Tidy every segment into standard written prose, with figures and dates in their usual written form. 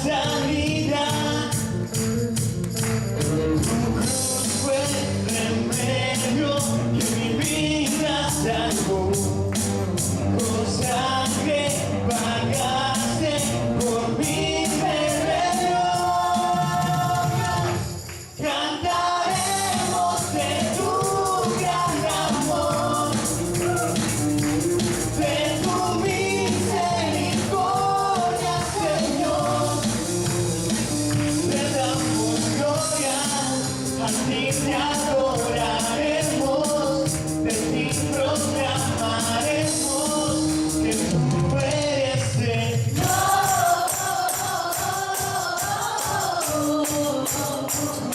sanidad. Tu cruz fue remedio que mi vida salvó. Con sangre pagaste por mi rebelión. Cantaremos de tu gran amor, de tu misericordia, Señor. Te damos gloria, a ti te adoraremos, de ti proclamaremos que tú eres Señor.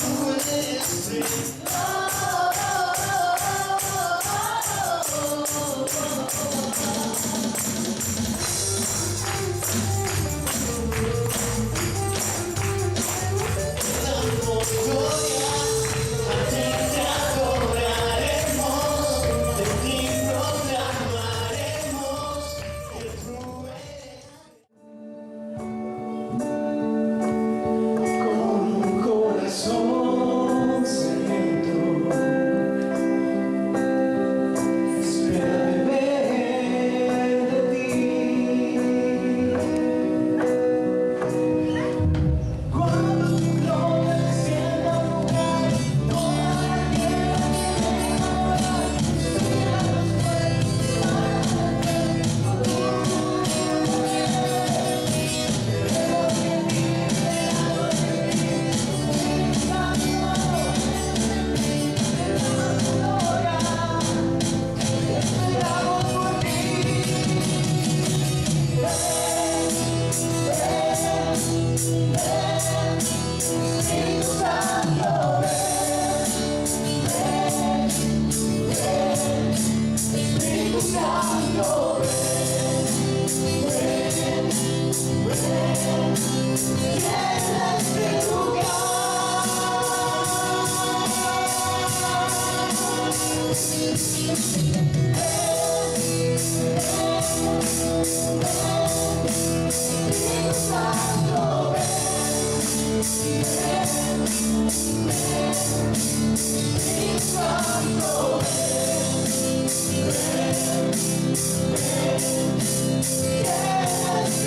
Tú eres Señor. Damos gloria, a ti te adoraremos, de ti proclamaremos que tú eres. Con un corazón sediento, espera beber de ti. Cuando tu gloria descienda al lugar, toda la tierra tiene que adorar. Cierra los puertos para ti. Esperamos por ti. Espíritu Santo, Espíritu Santo, llena este lugar. Espíritu Santo, Espíritu Santo, llena este lugar.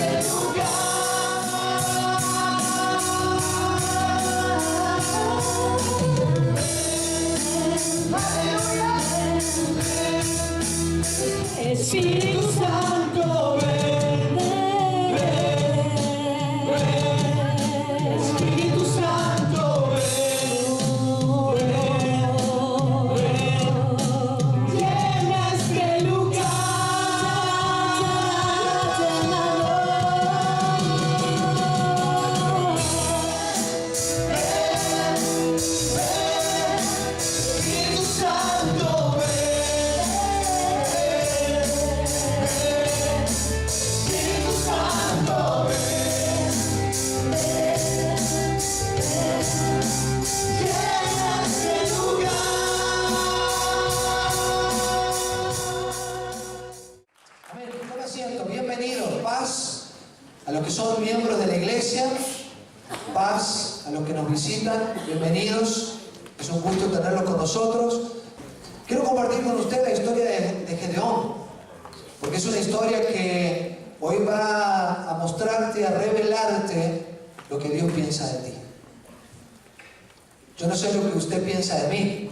Aleluya. Espíritu Santo, ven, ven, ven. Espíritu Santo, ven, ven, ven. Llena este lugar. Espíritu Santo, Espíritu Santo, llena este lugar. Amén. Toma asiento. Bienvenidos. Paz a los que son miembros de la iglesia. Paz a los que nos visitan. Bienvenidos. Es un gusto tenerlos con nosotros. Quiero compartir con usted la historia de Gedeón, porque es una historia que hoy va a mostrarte, a revelarte lo que Dios piensa de ti. Yo no sé lo que usted piensa de mí.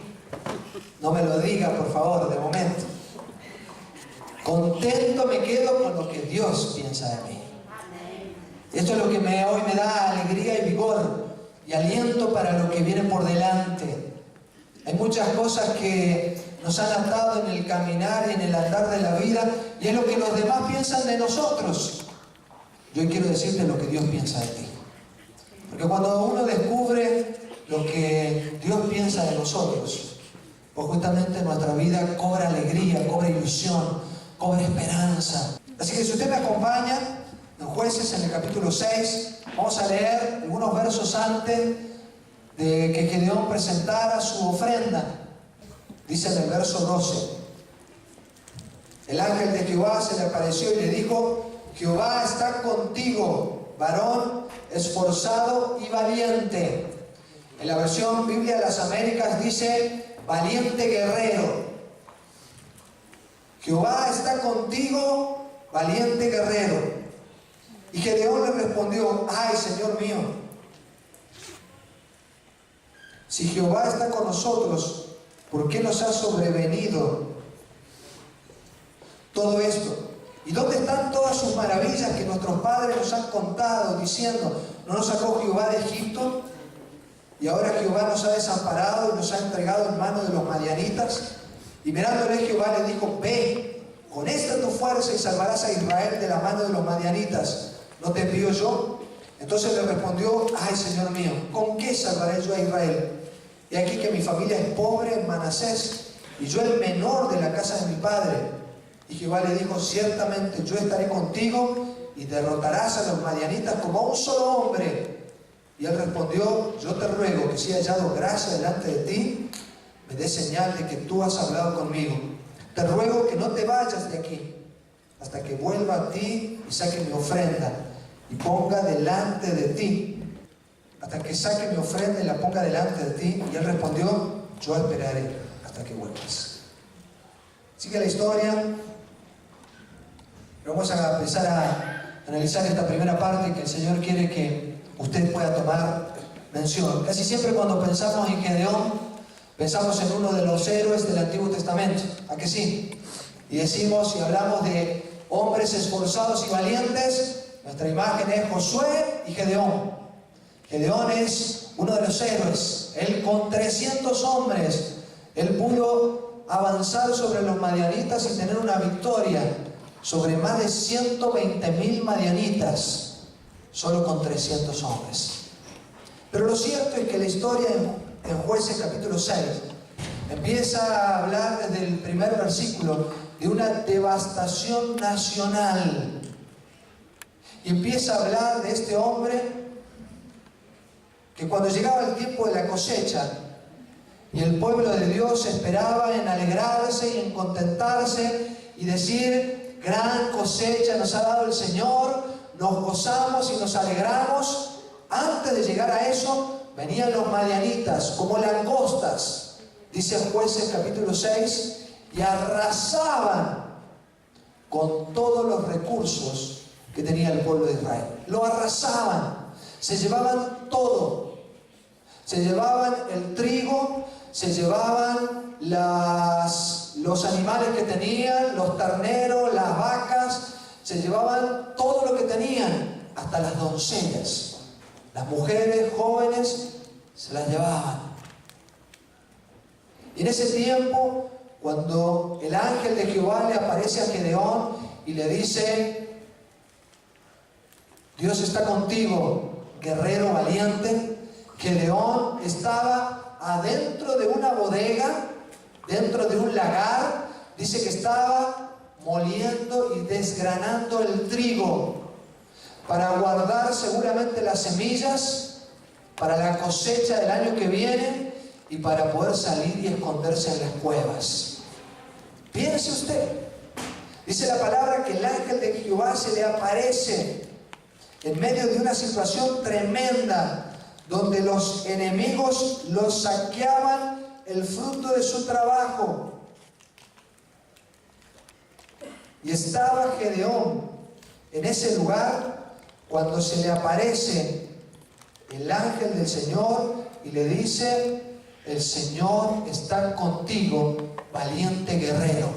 No me lo diga, por favor, de momento. Contento me quedo con lo que Dios piensa de mí. Esto es lo que hoy me da alegría y vigor y aliento para lo que viene por delante. Hay muchas cosas que nos han atado en el caminar y en el andar de la vida, y es lo que los demás piensan de nosotros. Yo quiero decirte lo que Dios piensa de ti. Porque cuando uno descubre lo que Dios piensa de nosotros, pues justamente nuestra vida cobra alegría, cobra ilusión, cobra esperanza. Así que si usted me acompaña en Jueces, en el capítulo 6, vamos a leer algunos versos antes de que Gedeón presentara su ofrenda. Dice en el verso 12: el ángel de Jehová se le apareció y le dijo: Jehová está contigo, varón esforzado y valiente. En la versión Biblia de las Américas dice, valiente guerrero. Jehová está contigo, valiente guerrero. Y Gedeón le respondió, ay, Señor mío, si Jehová está con nosotros, ¿por qué nos ha sobrevenido todo esto? ¿Y dónde están todas sus maravillas que nuestros padres nos han contado, diciendo, ¿no nos sacó Jehová de Egipto? Y ahora Jehová nos ha desamparado y nos ha entregado en manos de los madianitas. Y mirándole Jehová le dijo, ve, con esta tu fuerza y salvarás a Israel de la mano de los madianitas. ¿No te envío yo? Entonces le respondió, ay, Señor mío, ¿con qué salvaré yo a Israel? He aquí que mi familia es pobre en Manasés, y yo el menor de la casa de mi padre. Y Jehová le dijo, ciertamente yo estaré contigo, y derrotarás a los madianitas como a un solo hombre. Y él respondió, yo te ruego que si he hallado gracia delante de ti, me dé señal de que tú has hablado conmigo. Te ruego que no te vayas de aquí, hasta que vuelva a ti y saque mi ofrenda, y ponga delante de ti. Hasta que saque mi ofrenda y la ponga delante de ti. Y él respondió, yo esperaré hasta que vuelvas. Sigue la historia. Pero vamos a empezar a analizar esta primera parte que el Señor quiere que usted pueda tomar mención. Casi siempre cuando pensamos en Gedeón, pensamos en uno de los héroes del Antiguo Testamento. ¿A que sí? Y decimos, y hablamos de hombres esforzados y valientes, nuestra imagen es Josué y Gedeón. Gedeón es uno de los héroes. Él con 300 hombres, él pudo avanzar sobre los madianitas y tener una victoria sobre más de 120.000 madianitas, solo con 300 hombres. Pero lo cierto es que la historia en Jueces capítulo 6 empieza a hablar desde el primer versículo de una devastación nacional. Y empieza a hablar de este hombre que cuando llegaba el tiempo de la cosecha y el pueblo de Dios esperaba en alegrarse y en contentarse y decir, gran cosecha nos ha dado el Señor, nos gozamos y nos alegramos, antes de llegar a eso venían los madianitas como langostas, dice Jueces capítulo 6, y arrasaban con todos los recursos que tenía el pueblo de Israel. Lo arrasaban, se llevaban todo. Se llevaban el trigo, se llevaban los animales que tenían, los terneros, las vacas, se llevaban todo lo que tenían, hasta las doncellas. Las mujeres jóvenes se las llevaban. Y en ese tiempo, cuando el ángel de Jehová le aparece a Gedeón y le dice, Dios está contigo, guerrero valiente, Gedeón estaba adentro de una bodega, dentro de un lagar, dice que estaba moliendo y desgranando el trigo para guardar seguramente las semillas para la cosecha del año que viene y para poder salir y esconderse en las cuevas. Piense usted, dice la palabra que el ángel de Jehová se le aparece en medio de una situación tremenda, donde los enemigos los saqueaban el fruto de su trabajo. Y estaba Gedeón en ese lugar cuando se le aparece el ángel del Señor y le dice, el Señor está contigo, valiente guerrero.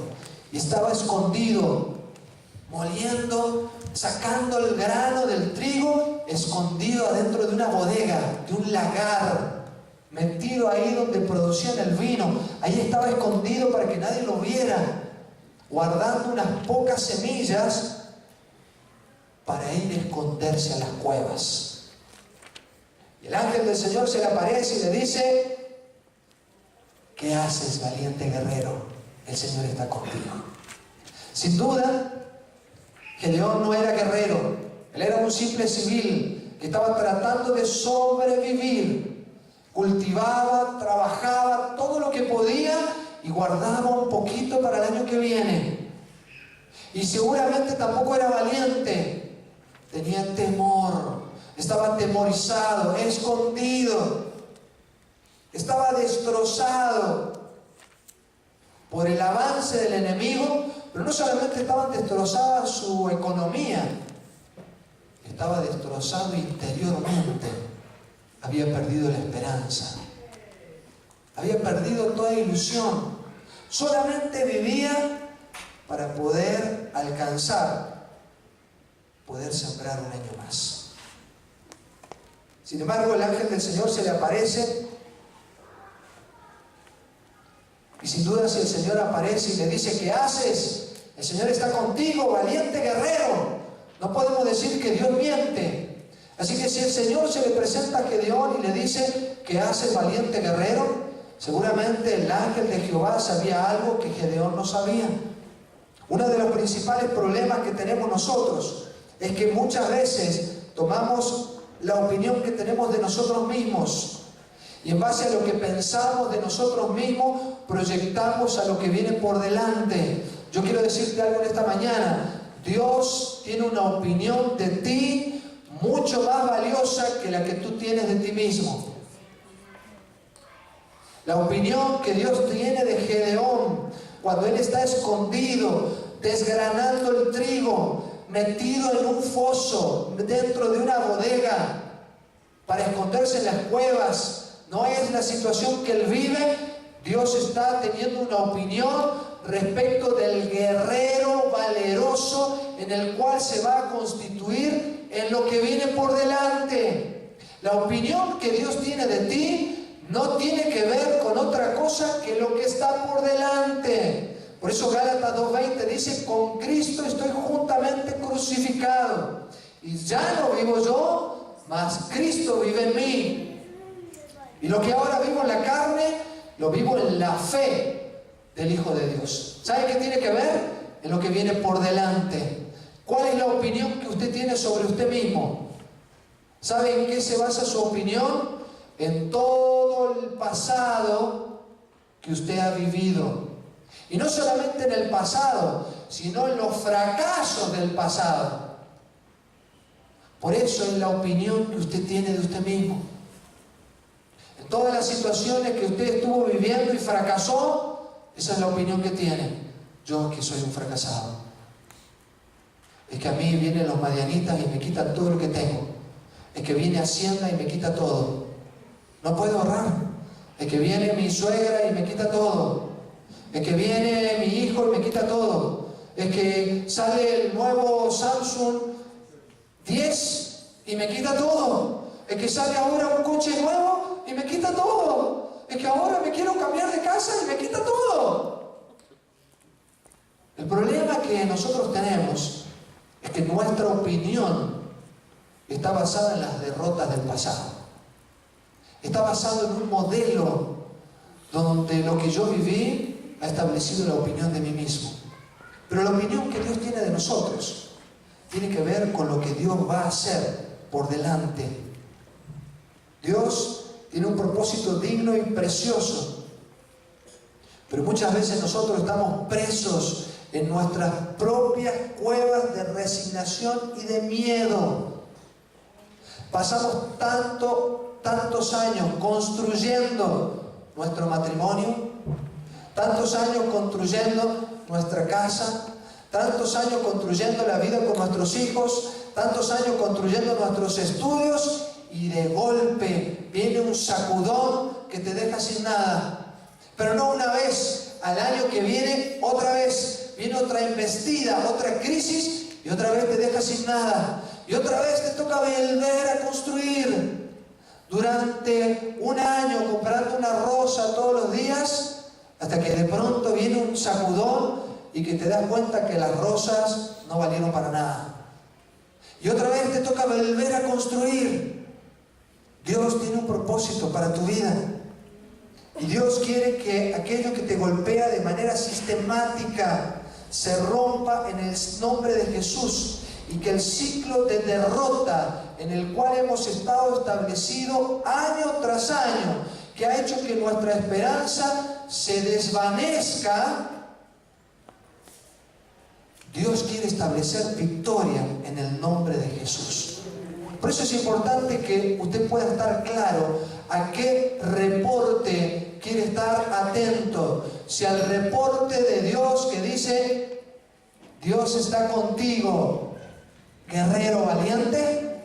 Y estaba escondido, moliendo, sacando el grano del trigo, escondido adentro de una bodega, de un lagar, metido ahí donde producían el vino. Ahí estaba escondido para que nadie lo viera, guardando unas pocas semillas para ir a esconderse a las cuevas. Y el ángel del Señor se le aparece y le dice, ¿qué haces, valiente guerrero? El Señor está contigo. Sin duda, Gedeón no era guerrero, él era un simple civil que estaba tratando de sobrevivir. Cultivaba, trabajaba todo lo que podía y guardaba un poquito para el año que viene. Y seguramente tampoco era valiente, tenía temor. estaba atemorizado, escondido, estaba destrozado por el avance del enemigo, pero no solamente estaba destrozada su economía, estaba destrozado interiormente. Había perdido la esperanza, había perdido toda ilusión. Solamente vivía para poder alcanzar, poder sembrar un año más. Sin embargo, el ángel del Señor se le aparece, y sin duda si el Señor aparece y le dice: ¿qué haces? El Señor está contigo, valiente guerrero. No podemos decir que Dios miente. Así que si el Señor se le presenta a Gedeón y le dice: ¿qué haces, valiente guerrero?, seguramente el ángel de Jehová sabía algo que Gedeón no sabía. Uno de los principales problemas que tenemos nosotros es que muchas veces tomamos la opinión que tenemos de nosotros mismos, y en base a lo que pensamos de nosotros mismos proyectamos a lo que viene por delante. Yo quiero decirte algo en esta mañana: Dios tiene una opinión de ti mucho más valiosa que la que tú tienes de ti mismo. La opinión que Dios tiene de Gedeón, cuando él está escondido, desgranando el trigo, metido en un foso, dentro de una bodega, para esconderse en las cuevas, no es la situación que él vive. Dios está teniendo una opinión respecto del guerrero valeroso en el cual se va a constituir en lo que viene por delante. La opinión que Dios tiene de ti no tiene que ver con otra cosa que lo que está por delante. Por eso Gálatas 2:20 dice: con Cristo estoy juntamente crucificado, y ya no vivo yo, mas Cristo vive en mí. Y lo que ahora vivo en la carne, lo vivo en la fe del Hijo de Dios. ¿Sabe qué tiene que ver? En lo que viene por delante. ¿Cuál es la opinión que usted tiene sobre usted mismo? ¿Sabe en qué se basa su opinión? En todo el pasado que usted ha vivido. Y no solamente en el pasado, sino en los fracasos del pasado. Por eso es la opinión que usted tiene de usted mismo. En todas las situaciones que usted estuvo viviendo y fracasó, esa es la opinión que tiene. Yo que soy un fracasado. Es que a mí vienen los madianitas y me quitan todo lo que tengo. Es que viene Hacienda y me quita todo. No puedo ahorrar. Es que viene mi suegra y me quita todo. Es que viene mi hijo y me quita todo. Es que sale el nuevo Samsung 10 y me quita todo. Es que sale ahora un coche nuevo y me quita todo. Es que ahora me quiero cambiar de casa y me quita todo. El problema que nosotros tenemos es que nuestra opinión está basada en las derrotas del pasado. Está basado en un modelo donde lo que yo viví ha establecido la opinión de mí mismo. Pero la opinión que Dios tiene de nosotros tiene que ver con lo que Dios va a hacer por delante. Dios tiene un propósito digno y precioso, pero muchas veces nosotros estamos presos en nuestras propias cuevas de resignación y de miedo. Pasamos tantos años construyendo nuestro matrimonio, tantos años construyendo nuestra casa, tantos años construyendo la vida con nuestros hijos, tantos años construyendo nuestros estudios, y de golpe viene un sacudón que te deja sin nada. Pero no una vez, al año que viene otra vez, viene otra embestida, otra crisis, y otra vez te deja sin nada. Y otra vez te toca volver a construir. Durante un año comprando una rosa todos los días, hasta que de pronto viene un sacudón y que te das cuenta que las rosas no valieron para nada. Y otra vez te toca volver a construir. Dios tiene un propósito para tu vida. Y Dios quiere que aquello que te golpea de manera sistemática se rompa en el nombre de Jesús, y que el ciclo de derrota en el cual hemos estado establecido año tras año, que ha hecho que nuestra esperanza se desvanezca, Dios quiere establecer victoria en el nombre de Jesús. Por eso es importante que usted pueda estar claro a qué reporte quiere estar atento. Si al reporte de Dios que dice, Dios está contigo, guerrero valiente,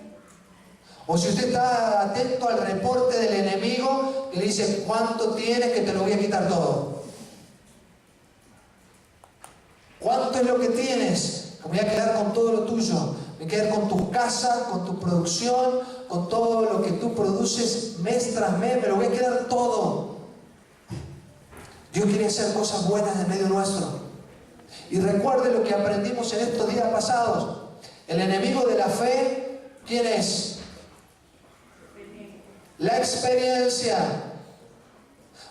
o si usted está atento al reporte del enemigo que le dice, ¿cuánto tienes que te lo voy a quitar todo? ¿Cuánto es lo que tienes? Me voy a quedar con todo lo tuyo. Me voy a quedar con tu casa, con tu producción, con todo lo que tú produces mes tras mes. Me lo voy a quedar todo. Dios quiere hacer cosas buenas en medio nuestro. Y recuerde lo que aprendimos en estos días pasados. El enemigo de la fe, ¿quién es? La experiencia.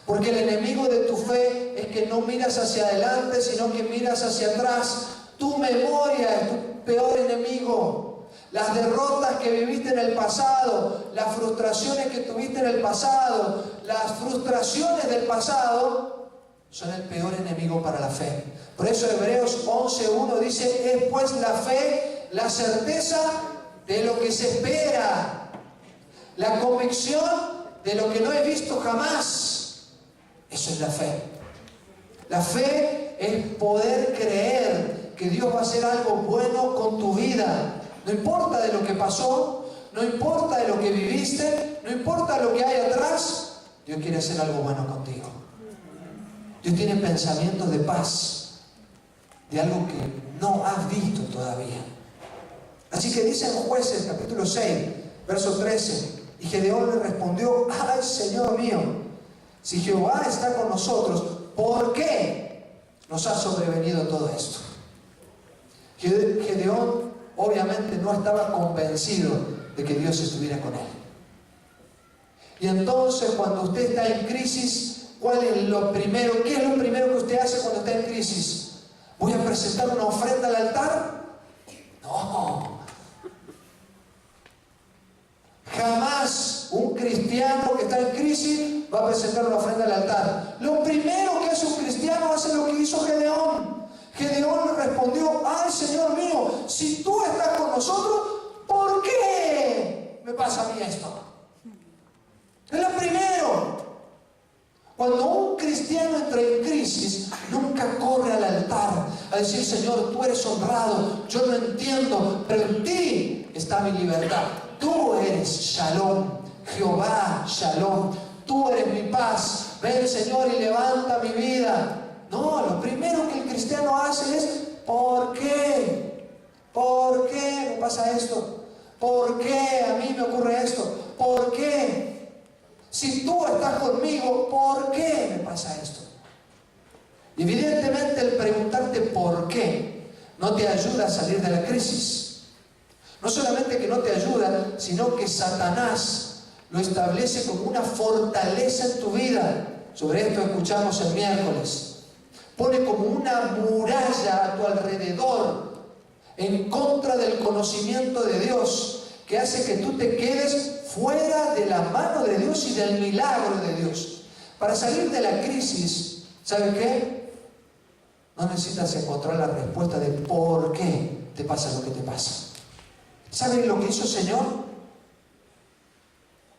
Porque el enemigo de tu fe es que no miras hacia adelante, sino que miras hacia atrás. Tu memoria es tu peor enemigo. Las derrotas que viviste en el pasado, las frustraciones que tuviste en el pasado, las frustraciones del pasado son el peor enemigo para la fe. Por eso Hebreos 11:1 dice, es pues la fe la certeza de lo que se espera, la convicción de lo que no he visto jamás. Eso es la fe. La fe es poder creer que Dios va a hacer algo bueno con tu vida. No importa de lo que pasó, no importa de lo que viviste, no importa lo que hay atrás, Dios quiere hacer algo bueno contigo. Dios tiene pensamientos de paz, de algo que no has visto todavía. Así que dice en Jueces capítulo 6, verso 13, y Gedeón le respondió, ay Señor mío, si Jehová está con nosotros, ¿por qué nos ha sobrevenido todo esto? Gedeón obviamente no estaba convencido de que Dios estuviera con él. Y entonces cuando usted está en crisis, ¿cuál es lo primero? ¿Qué es lo primero que usted hace cuando está en crisis? ¿Voy a presentar una ofrenda al altar? No. Jamás un cristiano que está en crisis va a presentar una ofrenda al altar. Lo primero que hace un cristiano hace lo que hizo Gedeón. Gedeón le respondió, ay Señor mío, si tú estás con nosotros, ¿por qué me pasa a mí esto? Es lo primero. Cuando un cristiano entra en crisis, nunca corre al altar a decir, Señor, tú eres honrado, yo no entiendo, pero en ti está mi libertad. Tú eres Shalom, Jehová Shalom, tú eres mi paz. Ven Señor y levanta mi vida. No, lo primero que el cristiano hace es, ¿por qué? ¿Por qué me pasa esto? ¿Por qué a mí me ocurre esto? ¿Por qué? Si tú estás conmigo, ¿por qué me pasa esto? Y evidentemente el preguntarte por qué no te ayuda a salir de la crisis. No solamente que no te ayuda, sino que Satanás lo establece como una fortaleza en tu vida. Sobre esto escuchamos el miércoles. Pone como una muralla a tu alrededor en contra del conocimiento de Dios, que hace que tú te quedes fuera de la mano de Dios y del milagro de Dios. Para salir de la crisis, ¿sabe qué? No necesitas encontrar la respuesta de por qué te pasa lo que te pasa. ¿Sabe lo que hizo el Señor?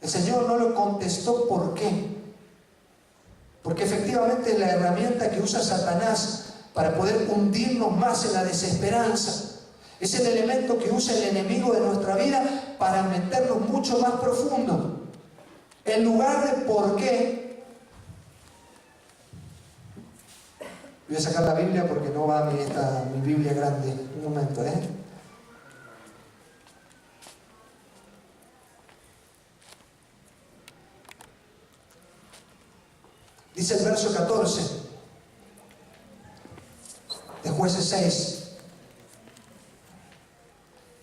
El Señor no lo contestó por qué. Porque efectivamente es la herramienta que usa Satanás para poder hundirnos más en la desesperanza. Es el elemento que usa el enemigo de nuestra vida para meternos mucho más profundo. En lugar de por qué. Voy a sacar la Biblia porque no va mi Biblia grande. Un momento, Dice el verso 14 de Jueces 6.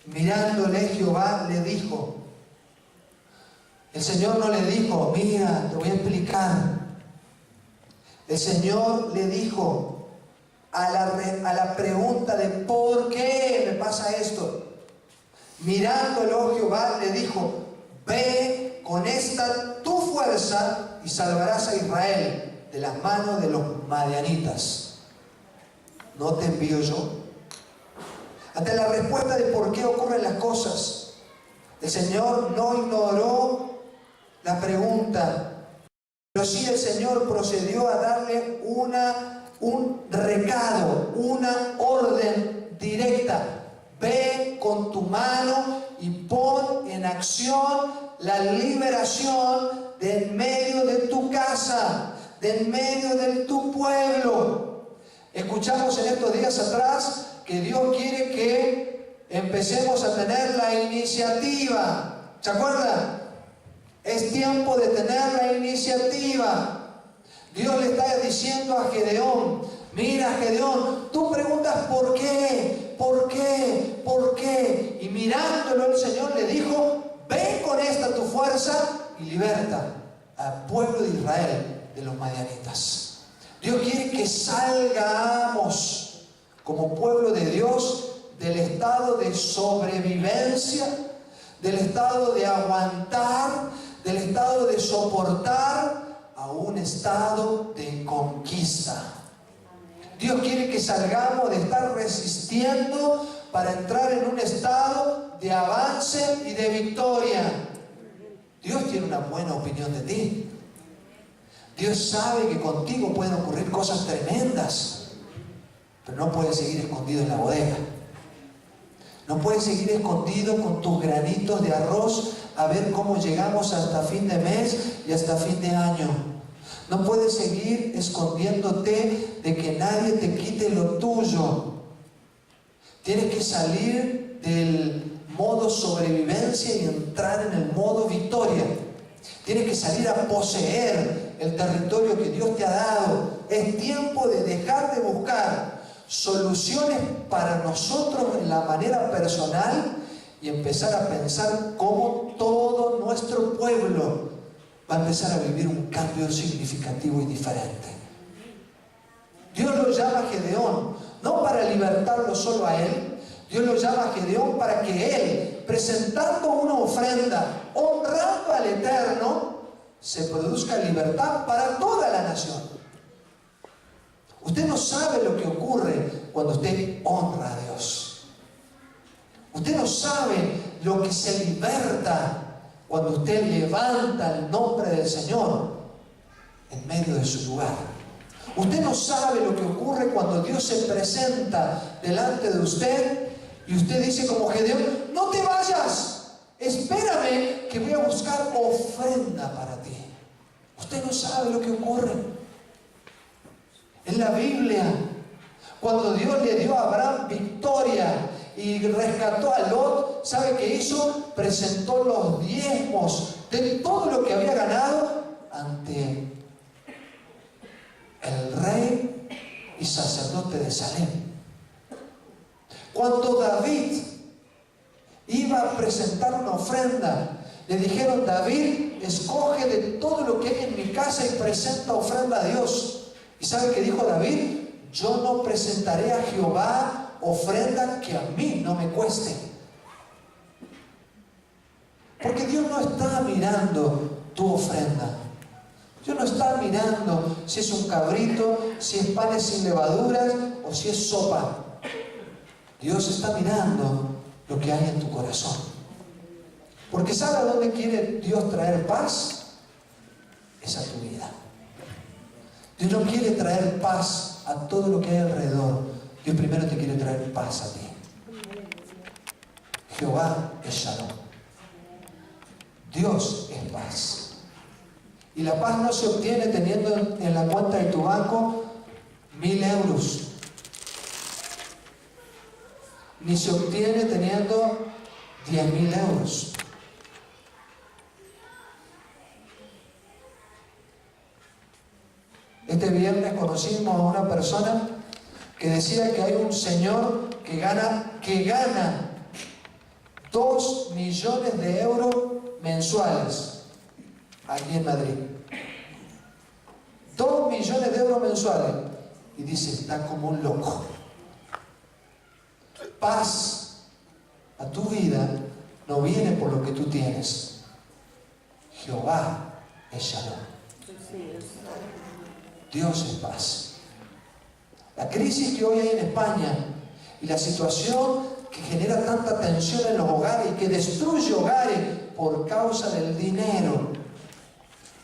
Mirándole Jehová le dijo. El Señor no le dijo, mira, te voy a explicar. El Señor le dijo a la pregunta de ¿por qué me pasa esto? Mirándolo Jehová le dijo, ve con esta tu fuerza y salvarás a Israel de las manos de los madianitas. ¿No te envío yo? Ante la respuesta de por qué ocurren las cosas, El Señor no ignoró la pregunta, pero sí el Señor procedió a darle un recado, una orden directa. Ve con tu mano y pon en acción la liberación de en medio de tu casa, de en medio de tu pueblo. Escuchamos en estos días atrás que Dios quiere que empecemos a tener la iniciativa. ¿Se acuerdan? Es tiempo de tener la iniciativa. Dios le está diciendo a Gedeón, mira Gedeón, tú preguntas ¿por qué? ¿Por qué? ¿Por qué? Y mirándolo el Señor le dijo, ven con esta tu fuerza y liberta al pueblo de Israel de los madianitas. Dios quiere que salgamos como pueblo de Dios del estado de sobrevivencia, del estado de aguantar, del estado de soportar, a un estado de conquista. Dios quiere que salgamos de estar resistiendo para entrar en un estado de avance y de victoria. Dios tiene una buena opinión de ti. Dios sabe que contigo pueden ocurrir cosas tremendas, pero no puedes seguir escondido en la bodega. No puedes seguir escondido con tus granitos de arroz a ver cómo llegamos hasta fin de mes y hasta fin de año. No puedes seguir escondiéndote de que nadie te quite lo tuyo. Tienes que salir del modo sobrevivencia y entrar en el modo victoria. Tienes que salir a poseer el territorio que Dios te ha dado. Es tiempo de dejar de buscar soluciones para nosotros en la manera personal y empezar a pensar cómo todo nuestro pueblo va a empezar a vivir un cambio significativo y diferente. Dios lo llama a Gedeón, no para libertarlo solo a él. Dios lo llama a Gedeón para que él, presentando una ofrenda, honrando al Eterno, se produzca libertad para toda la nación. Usted no sabe lo que ocurre cuando usted honra a Dios. Usted no sabe lo que se liberta cuando usted levanta el nombre del Señor en medio de su lugar. Usted no sabe lo que ocurre cuando Dios se presenta delante de usted y usted dice como Gedeón, no te vayas, espérame que voy a buscar ofrenda para ti. Usted no sabe lo que ocurre. En la Biblia, cuando Dios le dio a Abraham victoria y rescató a Lot, ¿sabe qué hizo? Presentó los diezmos de todo lo que había ganado ante el rey y sacerdote de Salem. Cuando David iba a presentar una ofrenda, le dijeron, David, escoge de todo lo que hay en mi casa y presenta ofrenda a Dios. ¿Y sabe qué dijo David? Yo no presentaré a Jehová ofrenda que a mí no me cueste. Porque Dios no está mirando tu ofrenda. Dios no está mirando si es un cabrito, si es panes sin levaduras o si es sopa. Dios está mirando lo que hay en tu corazón. Porque ¿sabe a dónde quiere Dios traer paz? Es a tu vida. Dios no quiere traer paz a todo lo que hay alrededor. Dios primero te quiere traer paz a ti. Jehová es Shalom. Dios es paz. Y la paz no se obtiene teniendo en la cuenta de tu banco 1000 euros. Ni se obtiene teniendo 10.000 euros. Este viernes conocimos a una persona que decía que hay un señor que gana 2 millones de euros mensuales aquí en Madrid. 2 millones de euros mensuales. Y dice, está como un loco. Paz a tu vida no viene por lo que tú tienes. Jehová es Shalom. Dios es paz. La crisis que hoy hay en España y la situación que genera tanta tensión en los hogares y que destruye hogares por causa del dinero.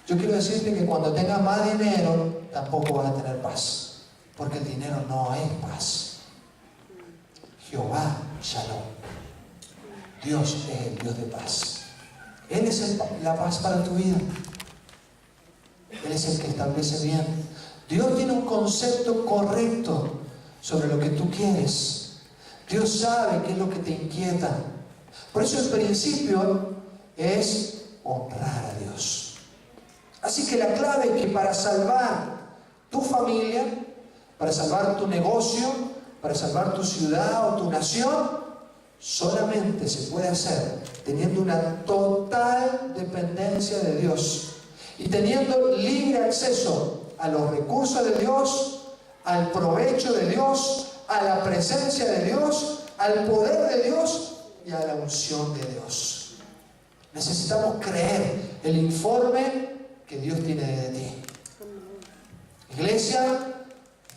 Yo quiero decirte que cuando tengas más dinero, tampoco vas a tener paz, porque el dinero no es paz. Jehová Shalom. Dios es el Dios de paz. Él es la paz para tu vida. Él es el que establece bien. Dios tiene un concepto correcto sobre lo que tú quieres. Dios sabe qué es lo que te inquieta. Por eso el principio es honrar a Dios. Así que la clave es que para salvar tu familia, para salvar tu negocio, para salvar tu ciudad o tu nación, solamente se puede hacer teniendo una total dependencia de Dios y teniendo libre acceso a los recursos de Dios, al provecho de Dios, a la presencia de Dios, al poder de Dios y a la unción de Dios. Necesitamos creer el informe que Dios tiene de ti. Iglesia,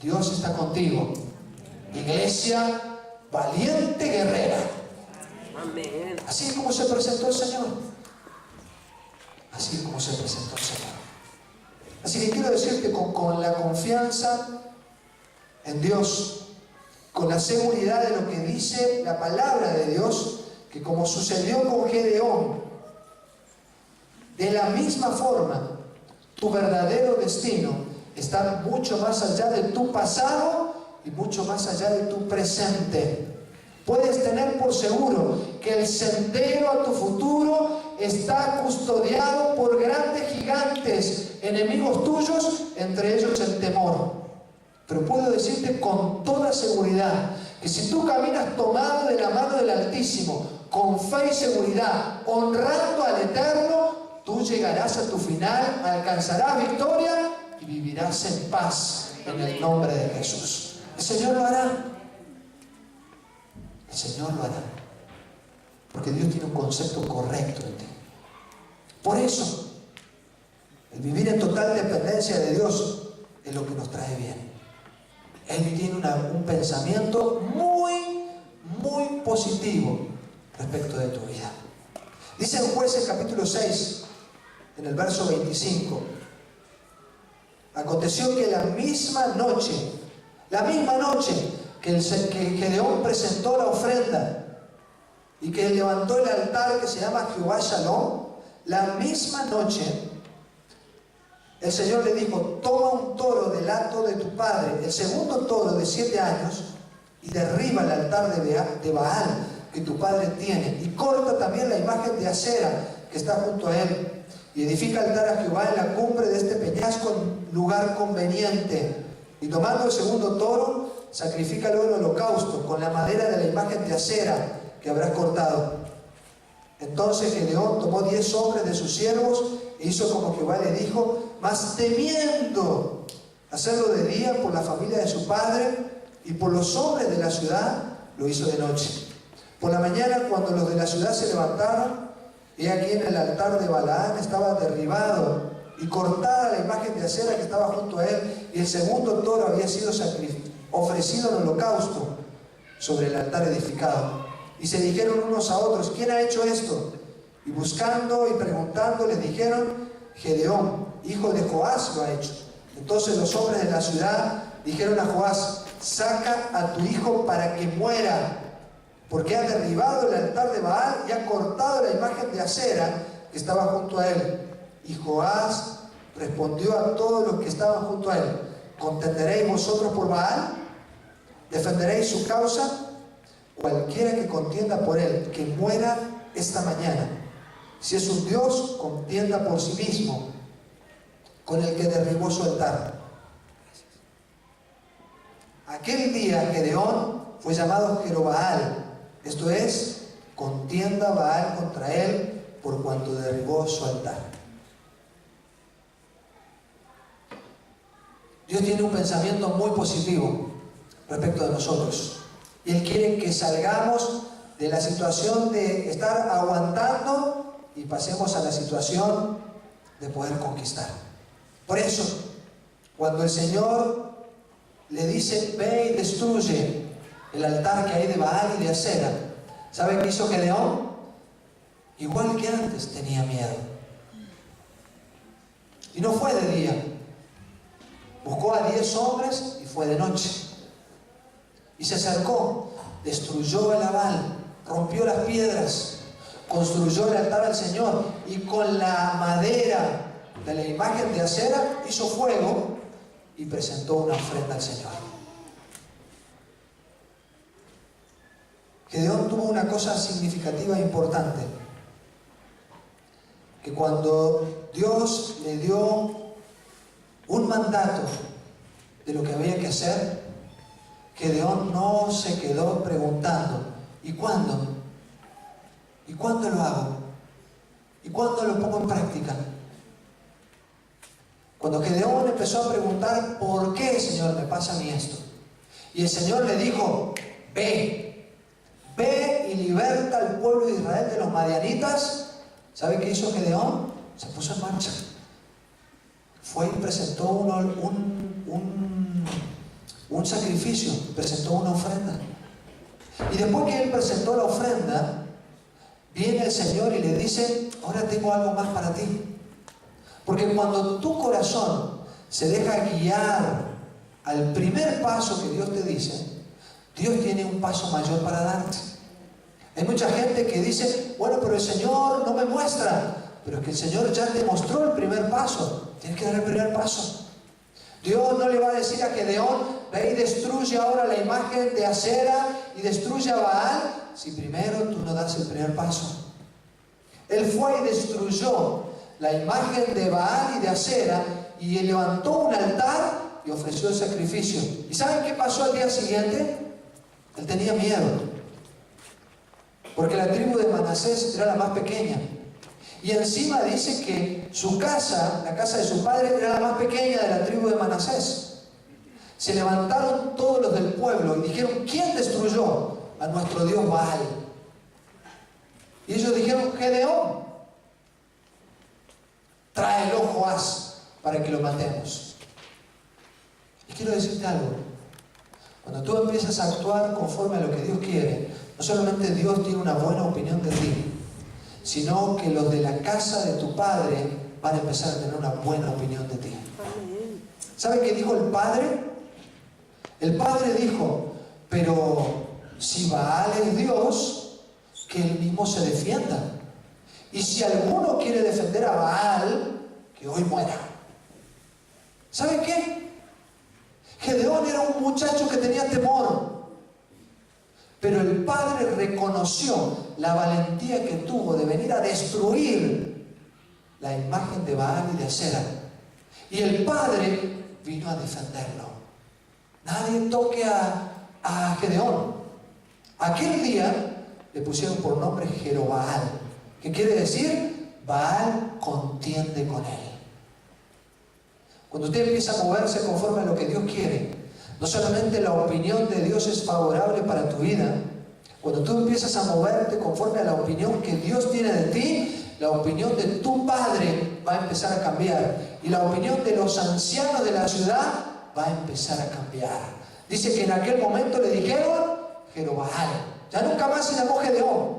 Dios está contigo. Iglesia, valiente guerrera. Amén. Así es como se presentó el Señor. Así es como se presentó el Señor. Así que quiero decirte con la confianza en Dios, con la seguridad de lo que dice la palabra de Dios, que como sucedió con Gedeón, de la misma forma, tu verdadero destino está mucho más allá de tu pasado y mucho más allá de tu presente. Puedes tener por seguro que el sendero a tu futuro está custodiado por grandes gigantes, enemigos tuyos, entre ellos el temor. Pero puedo decirte con toda seguridad que si tú caminas tomado de la mano del Altísimo, con fe y seguridad, honrando al Eterno, tú llegarás a tu final, alcanzarás victoria y vivirás en paz en el nombre de Jesús. El Señor lo hará. El Señor lo hará. Porque Dios tiene un concepto correcto en ti. Por eso, el vivir en total dependencia de Dios es lo que nos trae bien. Él tiene un pensamiento muy, muy positivo respecto de tu vida. Dice en Jueces capítulo 6, en el verso 25. Aconteció que la misma noche que Gedeón presentó la ofrenda y que levantó el altar que se llama Jehová Shalom, la misma noche el Señor le dijo: toma un toro del hato de tu padre, el segundo toro de 7 años, y derriba el altar de Baal que tu padre tiene, y corta también la imagen de Asera que está junto a él, y edifica altar a Jehová en la cumbre de este peñasco en lugar conveniente. Y tomando el segundo toro, sacrifícalo en holocausto con la madera de la imagen de Asera que habrás cortado. Entonces Gedeón tomó 10 hombres de sus siervos e hizo como Jehová le dijo, mas temiendo hacerlo de día por la familia de su padre y por los hombres de la ciudad, lo hizo de noche. Por la mañana, cuando los de la ciudad se levantaron, he aquí en el altar de Balaán estaba derribado y cortada la imagen de Asera que estaba junto a él, y el segundo toro había sido ofrecido en holocausto sobre el altar edificado. Y se dijeron unos a otros, ¿quién ha hecho esto? Y buscando y preguntando les dijeron, Gedeón, hijo de Joás, lo ha hecho. Entonces los hombres de la ciudad dijeron a Joás, saca a tu hijo para que muera, porque ha derribado el altar de Baal y ha cortado la imagen de Asera que estaba junto a él. Y Joás respondió a todos los que estaban junto a él, ¿contenderéis vosotros por Baal? ¿Defenderéis su causa? Cualquiera que contienda por él, que muera esta mañana. Si es un Dios, contienda por sí mismo con el que derribó su altar. Aquel día Gedeón fue llamado Jerobaal, esto es, contienda Baal contra él por cuanto derribó su altar. Dios tiene un pensamiento muy positivo respecto de nosotros. Y Él quiere que salgamos de la situación de estar aguantando y pasemos a la situación de poder conquistar. Por eso, cuando el Señor le dice, ve y destruye, el altar que hay de Baal y de Acera. ¿Sabe qué hizo Gedeón? Igual que antes, tenía miedo. Y no fue de día. Buscó a 10 hombres y fue de noche. Y se acercó, destruyó el Baal, rompió las piedras, construyó el altar al Señor y con la madera de la imagen de Acera hizo fuego y presentó una ofrenda al Señor. Gedeón tuvo una cosa significativa e importante, que cuando Dios le dio un mandato de lo que había que hacer, Gedeón no se quedó preguntando, ¿y cuándo? ¿Y cuándo lo hago? ¿Y cuándo lo pongo en práctica? Cuando Gedeón empezó a preguntar, ¿por qué, Señor, me pasa a mí esto? Y el Señor le dijo, ve y liberta al pueblo de Israel de los madianitas. ¿Sabe qué hizo Gedeón? Se puso en marcha. Fue y presentó un sacrificio, presentó una ofrenda. Y después que él presentó la ofrenda, viene el Señor y le dice, ahora tengo algo más para ti. Porque cuando tu corazón se deja guiar al primer paso que Dios te dice, Dios tiene un paso mayor para darte. Hay mucha gente que dice, bueno, pero el Señor no me muestra. Pero es que el Señor ya te mostró el primer paso. Tienes que dar el primer paso. Dios no le va a decir a Gedeón, ve y destruye ahora la imagen de Acera y destruye a Baal, si primero tú no das el primer paso. Él fue y destruyó la imagen de Baal y de Acera y levantó un altar y ofreció el sacrificio. ¿Y saben qué pasó al día siguiente? Él tenía miedo, porque la tribu de Manasés era la más pequeña. Y encima dice que su casa, la casa de su padre, era la más pequeña de la tribu de Manasés. Se levantaron todos los del pueblo y dijeron, ¿quién destruyó a nuestro Dios Baal? Y ellos dijeron, Gedeón. Tráelo, Joás, para que lo matemos. Y quiero decirte algo. Cuando tú empiezas a actuar conforme a lo que Dios quiere, no solamente Dios tiene una buena opinión de ti, sino que los de la casa de tu padre van a empezar a tener una buena opinión de ti. ¿Sabe qué dijo el padre? El padre dijo, pero si Baal es Dios, que él mismo se defienda. Y si alguno quiere defender a Baal, que hoy muera. ¿Sabe qué? Gedeón era un muchacho que tenía temor. Pero el padre reconoció la valentía que tuvo de venir a destruir la imagen de Baal y de Acera. Y el padre vino a defenderlo. Nadie toque a Gedeón. Aquel día le pusieron por nombre Jerobaal, que quiere decir Baal contiende con él. Cuando usted empieza a moverse conforme a lo que Dios quiere, no solamente la opinión de Dios es favorable para tu vida. Cuando tú empiezas a moverte conforme a la opinión que Dios tiene de ti, la opinión de tu padre va a empezar a cambiar. Y la opinión de los ancianos de la ciudad va a empezar a cambiar. Dice que en aquel momento le dijeron Jerobaal. Ya nunca más se llamó Gedeón.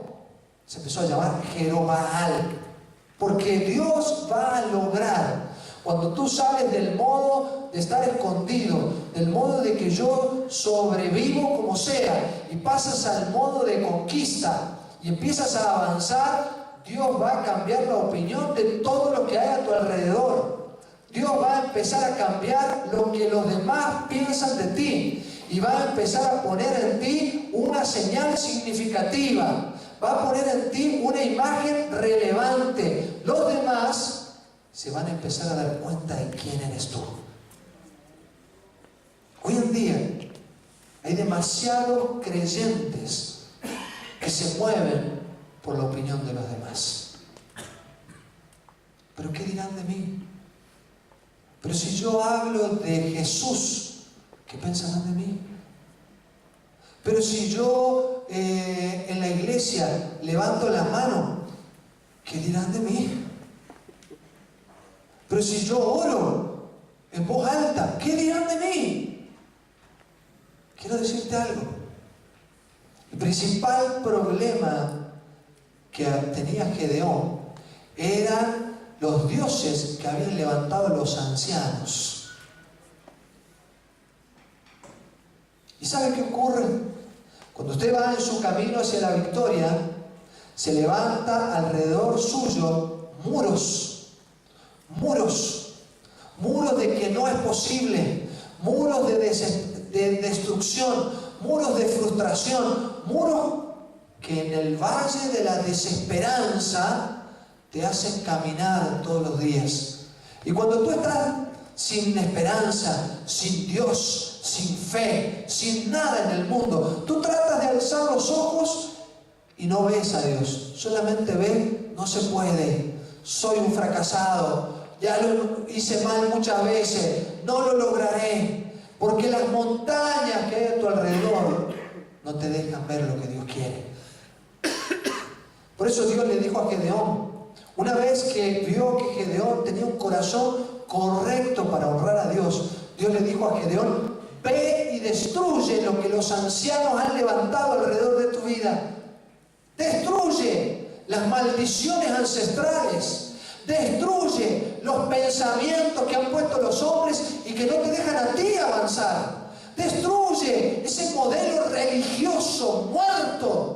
Se empezó a llamar Jerobaal. Porque Dios va a lograr, cuando tú sales del modo de estar escondido, del modo de que yo sobrevivo como sea, y pasas al modo de conquista y empiezas a avanzar, Dios va a cambiar la opinión de todo lo que hay a tu alrededor. Dios va a empezar a cambiar lo que los demás piensan de ti y va a empezar a poner en ti una señal significativa. Va a poner en ti una imagen relevante. Los demás se van a empezar a dar cuenta de quién eres tú. Hoy en día hay demasiados creyentes que se mueven por la opinión de los demás. ¿Pero qué dirán de mí? Pero si yo hablo de Jesús, ¿qué pensarán de mí? Pero si yo en la iglesia levanto la mano, ¿qué dirán de mí? Pero si yo oro en voz alta, ¿qué dirán de mí? Quiero decirte algo. principal problema que tenía Gedeón eran los dioses que habían levantado los ancianos. ¿Y sabe qué ocurre? Cuando usted va en su camino hacia la victoria, se levanta alrededor suyo muros de que no es posible, muros de destrucción, muros de frustración, muros que en el valle de la desesperanza te hacen caminar todos los días. Y cuando tú estás sin esperanza, sin Dios, sin fe, sin nada en el mundo, tú tratas de alzar los ojos y no ves a Dios, solamente ves, no se puede, soy un fracasado, ya lo hice mal muchas veces, no lo lograré, porque las montañas que hay a tu alrededor no te dejan ver lo que Dios quiere. Por eso Dios le dijo a Gedeón, una vez que vio que Gedeón tenía un corazón correcto para honrar a Dios, Dios le dijo a Gedeón, ve y destruye lo que los ancianos han levantado alrededor de tu vida. Destruye las maldiciones ancestrales. Destruye los pensamientos que han puesto los hombres y que no te dejan a ti avanzar. Destruye ese modelo religioso muerto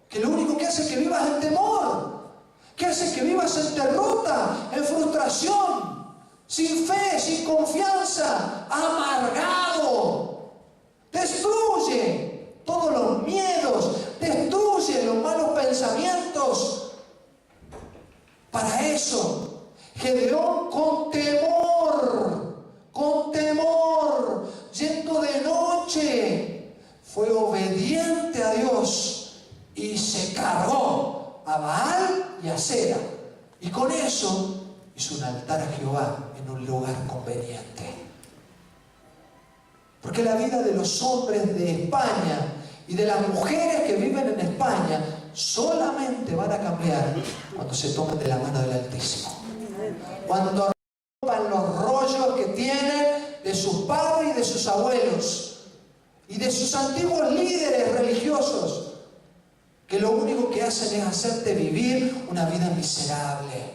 que lo único que hace es que vivas en temor, que hace que vivas en derrota, en frustración, sin fe, sin confianza, amargado. Destruye todos los miedos, destruye los malos pensamientos. Para eso, Gedeón con temor, yendo de noche, fue obediente a Dios y se cargó a Baal y a Asera. Y con eso hizo un altar a Jehová en un lugar conveniente. Porque la vida de los hombres de España y de las mujeres que viven en España solamente van a cambiar cuando se tomen de la mano del Altísimo. Cuando rompan los rollos que tienen de sus padres y de sus abuelos y de sus antiguos líderes religiosos, que lo único que hacen es hacerte vivir una vida miserable,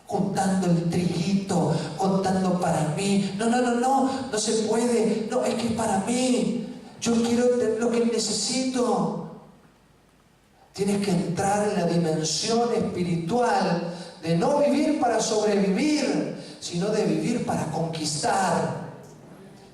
juntando el triguito, contando para mí. No se puede, no, es que es para mí, yo quiero lo que necesito. Tienes que entrar en la dimensión espiritual de no vivir para sobrevivir, sino de vivir para conquistar.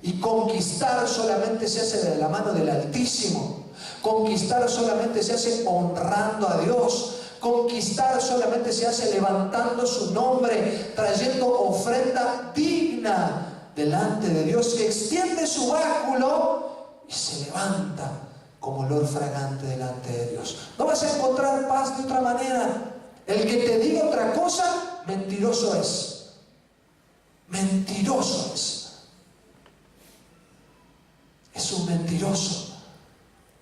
Y conquistar solamente se hace de la mano del Altísimo. Conquistar solamente se hace honrando a Dios. Conquistar solamente se hace levantando su nombre, trayendo ofrenda digna delante de Dios, que extiende su báculo y se levanta como olor fragante delante de Dios. No vas a encontrar paz de otra manera. El que te diga otra cosa, mentiroso es. Mentiroso es. Es un mentiroso.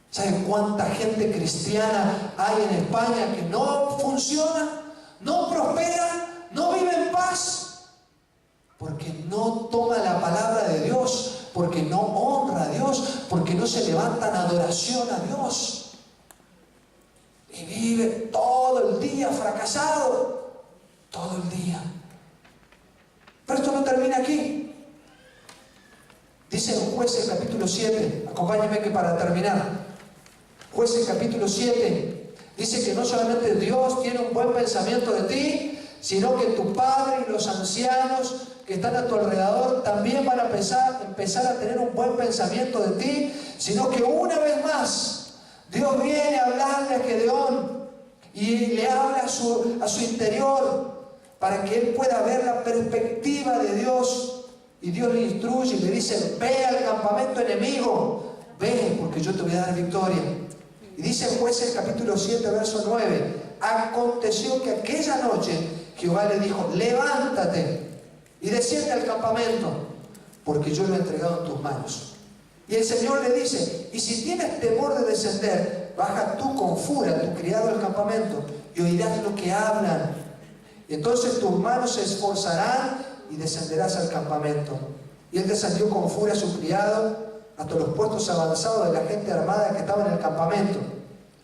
¿Saben cuánta gente cristiana hay en España que no funciona, no prospera, no vive en paz? Porque no toma la palabra de Dios, porque no honra a Dios, porque no se levanta en adoración a Dios. Y vive todo el día fracasado, todo el día. Pero esto no termina aquí. Dice en Jueces capítulo 7, acompáñenme que para terminar, Jueces capítulo 7, dice que no solamente Dios tiene un buen pensamiento de ti, sino que tu padre y los ancianos que están a tu alrededor también van a empezar a tener un buen pensamiento de ti, sino que una vez más Dios viene a hablarle a Gedeón y le habla a su interior para que él pueda ver la perspectiva de Dios. Y Dios le instruye y le dice: ve al campamento enemigo, ve, porque yo te voy a dar victoria. Y dice en Jueces capítulo 7, verso 9: aconteció que aquella noche Jehová le dijo: levántate y desciende al campamento, porque yo lo he entregado en tus manos. Y el Señor le dice: y si tienes temor de descender, baja tú con furia, tu criado, al campamento, y oirás lo que hablan. Y entonces tus manos se esforzarán y descenderás al campamento. Y él descendió con furia a su criado hasta los puestos avanzados de la gente armada que estaba en el campamento.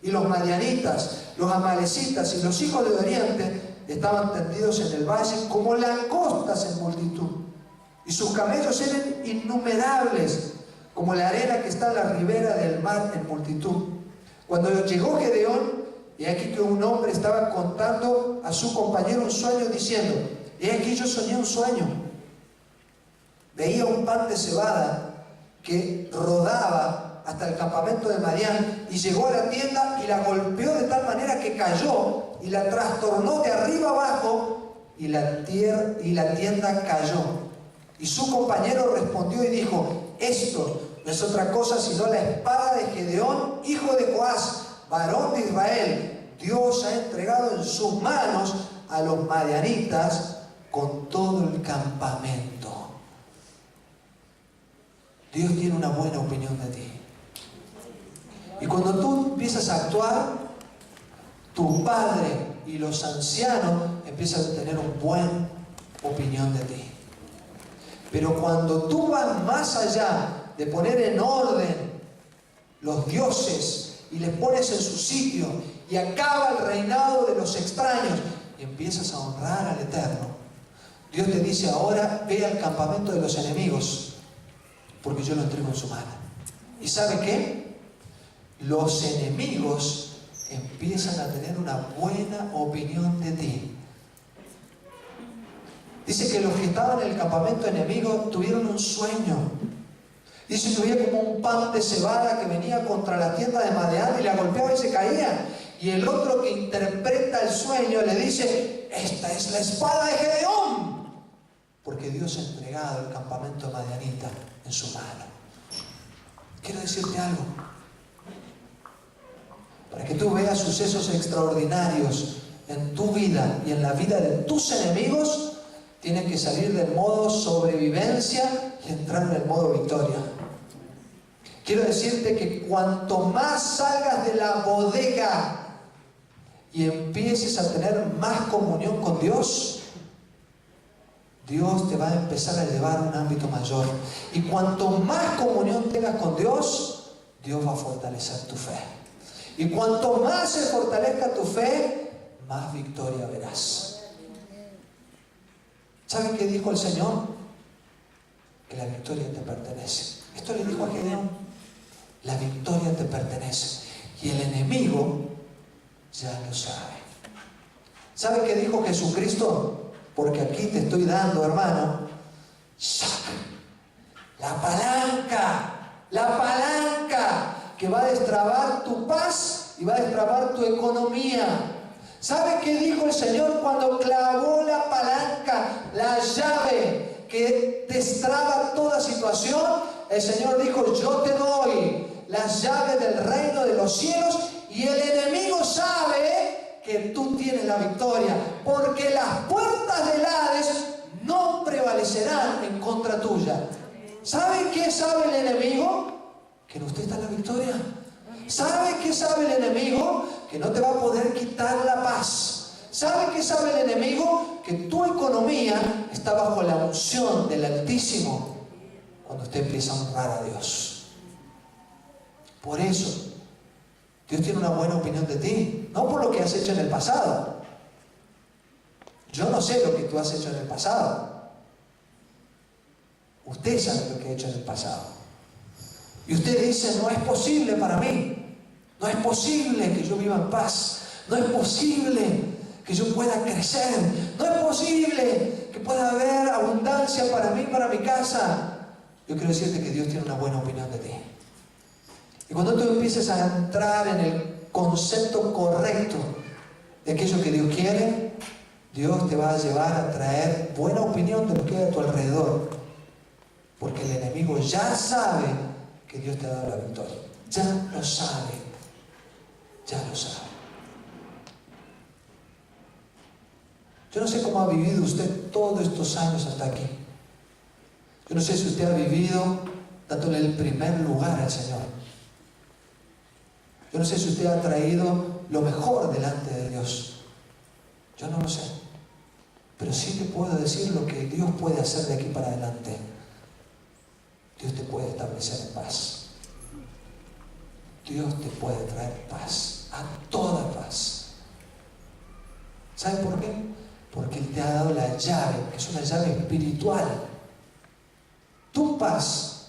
Y los madianitas, los amalecitas y los hijos de Oriente estaban tendidos en el valle como langostas en multitud. Y sus camellos eran innumerables, como la arena que está a la ribera del mar en multitud. Cuando llegó Gedeón, y aquí que un hombre estaba contando a su compañero un sueño diciendo: he aquí yo soñé un sueño. Veía un pan de cebada que rodaba hasta el campamento de Madián y llegó a la tienda y la golpeó de tal manera que cayó y la trastornó de arriba abajo y la tienda cayó. Y su compañero respondió y dijo: esto no es otra cosa sino la espada de Gedeón, hijo de Joás, varón de Israel. Dios ha entregado en sus manos a los madianitas con todo el campamento. Dios tiene una buena opinión de ti. Y cuando tú empiezas a actuar, tu padre y los ancianos empiezan a tener una buena opinión de ti. Pero cuando tú vas más allá de poner en orden los dioses y les pones en su sitio y acaba el reinado de los extraños y empiezas a honrar al Eterno, Dios te dice: ahora ve al campamento de los enemigos, porque yo lo entrego en su mano. ¿Y sabe qué? Los enemigos empiezan a tener una buena opinión de ti. Dice que los que estaban en el campamento enemigo tuvieron un sueño. Dice que había como un pan de cebada que venía contra la tienda de Madián y la golpeaba y se caía. Y el otro que interpreta el sueño le dice: esta es la espada de Gedeón, porque Dios ha entregado el campamento madianita en su mano. Quiero decirte algo, para que tú veas sucesos extraordinarios en tu vida y en la vida de tus enemigos, tienes que salir del modo sobrevivencia y entrar en el modo victoria. Quiero decirte que cuanto más salgas de la bodega y empieces a tener más comunión con Dios, Dios te va a empezar a llevar a un ámbito mayor. Y cuanto más comunión tengas con Dios, Dios va a fortalecer tu fe. Y cuanto más se fortalezca tu fe, más victoria verás. ¿Saben qué dijo el Señor? Que la victoria te pertenece. Esto le dijo a Gedeón: la victoria te pertenece. Y el enemigo ya lo sabe. ¿Sabe qué dijo Jesucristo? Porque aquí te estoy dando, hermano, la palanca que va a destrabar tu paz y va a destrabar tu economía. ¿Sabe qué dijo el Señor cuando clavó la palanca, la llave que destraba toda situación? El Señor dijo: yo te doy las llaves del reino de los cielos, y el enemigo sabe que tú tienes la victoria, porque las puertas del Hades no prevalecerán en contra tuya. ¿Sabe qué sabe el enemigo? Que usted está en la victoria. ¿Sabe qué sabe el enemigo? Que no te va a poder quitar la paz. ¿Sabe qué sabe el enemigo? Que tu economía está bajo la unción del Altísimo cuando usted empieza a honrar a Dios. Por eso Dios tiene una buena opinión de ti, no por lo que has hecho en el pasado. Yo no sé lo que tú has hecho en el pasado. Usted sabe lo que ha hecho en el pasado. Y usted dice: no es posible para mí. No es posible que yo viva en paz. No es posible que yo pueda crecer. No es posible que pueda haber abundancia para mí, para mi casa. Yo quiero decirte que Dios tiene una buena opinión de ti. Y cuando tú empieces a entrar en el concepto correcto de aquello que Dios quiere, Dios te va a llevar a traer buena opinión de lo que hay a tu alrededor. Porque el enemigo ya sabe que Dios te ha dado la victoria. Ya lo sabe. Ya lo sabe. Yo no sé cómo ha vivido usted todos estos años hasta aquí. Yo no sé si usted ha vivido dándole el primer lugar al Señor. Yo no sé si usted ha traído lo mejor delante de Dios. Yo no lo sé. Pero sí te puedo decir lo que Dios puede hacer de aquí para adelante. Dios te puede establecer en paz. Dios te puede traer paz. a toda paz. ¿Sabes por qué? Porque Él te ha dado la llave, que es una llave espiritual. Tu paz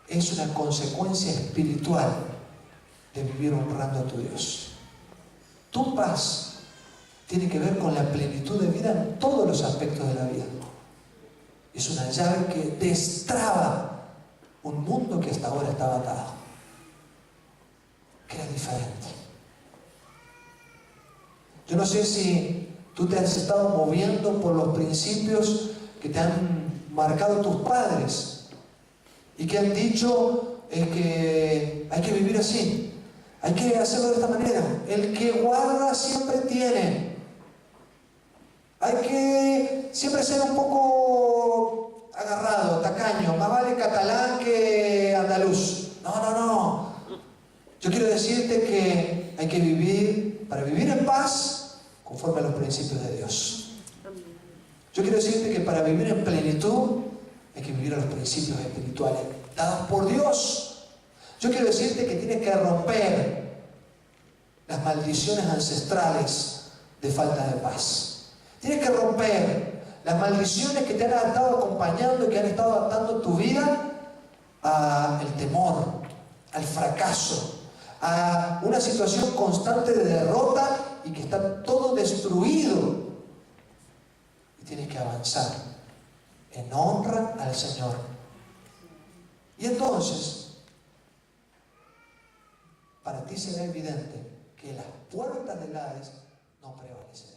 es una consecuencia espiritual de vivir honrando a tu Dios. Tu paz tiene que ver con la plenitud de vida en todos los aspectos de la vida. Es una llave que destraba un mundo que hasta ahora estaba atado, que era diferente. Yo no sé si tú te has estado moviendo por los principios que te han marcado tus padres y que han dicho que hay que vivir así, hay que hacerlo de esta manera. El que guarda siempre tiene. Hay que siempre ser un poco agarrado, tacaño, más vale catalán que andaluz. No. Yo quiero decirte que hay que vivir, para vivir en paz, conforme a los principios de Dios. Yo quiero decirte que para vivir en plenitud hay que vivir a los principios espirituales dados por Dios. Yo quiero decirte que tienes que romper las maldiciones ancestrales de falta de paz. Tienes que romper las maldiciones que te han estado acompañando y que han estado adaptando tu vida al temor, al fracaso, a una situación constante de derrota y que está todo destruido. Y tienes que avanzar en honra al Señor. Y entonces, para ti será evidente que las puertas del Hades no prevalecerán.